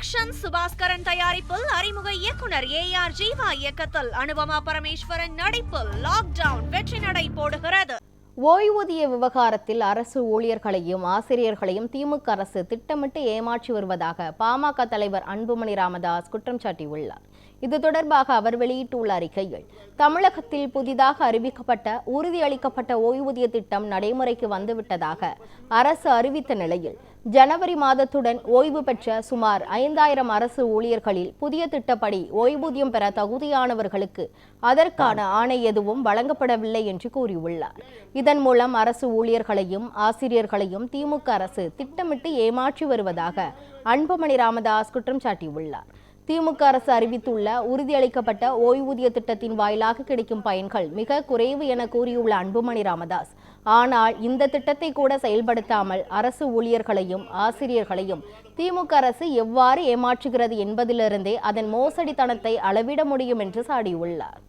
Production Subaskaran தயாரிப்பில் அறிமுக இயக்குனர் AR ஜீவா இயக்கத்தில் அனுபமா பரமேஸ்வரன் நடிப்பில் லாக்டவுன் வெற்றி நடை போடுகிறது. ஓய்வூதிய விவகாரத்தில் அரசு ஊழியர்களையும் ஆசிரியர்களையும் திமுக அரசு திட்டமிட்டு ஏமாற்றி வருவதாக பாமக தலைவர் அன்புமணி ராமதாஸ் குற்றம் சாட்டியுள்ளார். இது தொடர்பாக அவர் வெளியிட்டுள்ள அறிக்கையில், தமிழகத்தில் புதிதாக அறிவிக்கப்பட்ட உறுதியளிக்கப்பட்ட ஓய்வூதிய திட்டம் நடைமுறைக்கு வந்துவிட்டதாக அரசு அறிவித்த நிலையில், ஜனவரி மாதத்துடன் ஓய்வு பெற்ற சுமார் 5000 அரசு ஊழியர்களில் புதிய திட்டப்படி ஓய்வூதியம் பெற தகுதியானவர்களுக்கு அதற்கான ஆணை எதுவும் வழங்கப்படவில்லை என்று கூறியுள்ளார். இதன் மூலம் அரசு ஊழியர்களையும் ஆசிரியர்களையும் திமுக அரசு திட்டமிட்டு ஏமாற்றி வருவதாக அன்புமணி ராமதாஸ் குற்றம் சாட்டியுள்ளார். திமுக அரசு அறிவித்துள்ள உறுதியளிக்கப்பட்ட ஓய்வூதிய திட்டத்தின் வாயிலாக கிடைக்கும் பயன்கள் மிக குறைவு என கூறியுள்ள அன்புமணி ராமதாஸ், ஆனால் இந்த திட்டத்தை கூட செயல்படுத்தாமல் அரசு ஊழியர்களையும் ஆசிரியர்களையும் திமுக அரசு எவ்வாறு ஏமாற்றுகிறது என்பதிலிருந்தே அதன் மோசடித்தனத்தை அளவிட முடியும் என்று சாடியுள்ளார்.